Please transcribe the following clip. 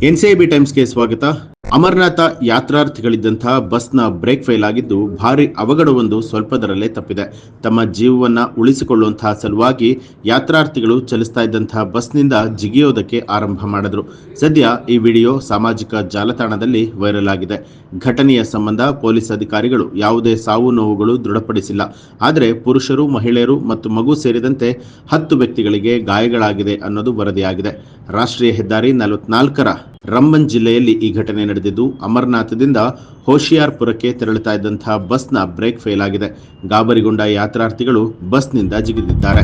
NCIB ಟೈಮ್ಸ್ಗೆ ಸ್ವಾಗತ. ಅಮರನಾಥ ಯಾತ್ರಾರ್ಥಿಗಳಿದ್ದಂತಹ ಬಸ್ನ break fail ಆಗಿದ್ದು ಭಾರಿ ಅವಘಡವೊಂದು ಸ್ವಲ್ಪದರಲ್ಲೇ ತಪ್ಪಿದೆ. ತಮ್ಮ ಜೀವವನ್ನ ಉಳಿಸಿಕೊಳ್ಳುವಂತಹ ಸಲುವಾಗಿ ಯಾತ್ರಾರ್ಥಿಗಳು ಚಲಿಸ್ತಾ ಇದ್ದಂತಹ ಬಸ್ನಿಂದ ಜಿಗಿಯೋದಕ್ಕೆ ಆರಂಭ ಮಾಡಿದ್ರು. ಸದ್ಯ ಈ ವಿಡಿಯೋ ಸಾಮಾಜಿಕ ಜಾಲತಾಣದಲ್ಲಿ ವೈರಲ್ ಆಗಿದೆ. ಘಟನೆಯ ಸಂಬಂಧ ಪೊಲೀಸ್ ಅಧಿಕಾರಿಗಳು ಯಾವುದೇ ಸಾವು ನೋವುಗಳು ದೃಢಪಡಿಸಿಲ್ಲ. ಆದರೆ ಪುರುಷರು, ಮಹಿಳೆಯರು ಮತ್ತು ಮಗು ಸೇರಿದಂತೆ 10 ವ್ಯಕ್ತಿಗಳಿಗೆ ಗಾಯಗಳಾಗಿದೆ ಅನ್ನೋದು ವರದಿಯಾಗಿದೆ. ರಾಷ್ಟ್ರೀಯ ಹೆದ್ದಾರಿ 44ರ ರಂಬನ್ ಜಿಲ್ಲೆಯಲ್ಲಿ ಈ ಘಟನೆ ನಡೆದಿದ್ದು, ಅಮರನಾಥದಿಂದ ಹೋಶಿಯಾರ್ಪುರಕ್ಕೆ ತೆರಳುತ್ತಾ ಇದ್ದಂತಹ ಬಸ್ನ ಬ್ರೇಕ್ ಫೇಲ್ ಆಗಿದೆ. ಗಾಬರಿಗೊಂಡ ಯಾತ್ರಾರ್ಥಿಗಳು ಬಸ್ನಿಂದ ಜಿಗಿದಿದ್ದಾರೆ.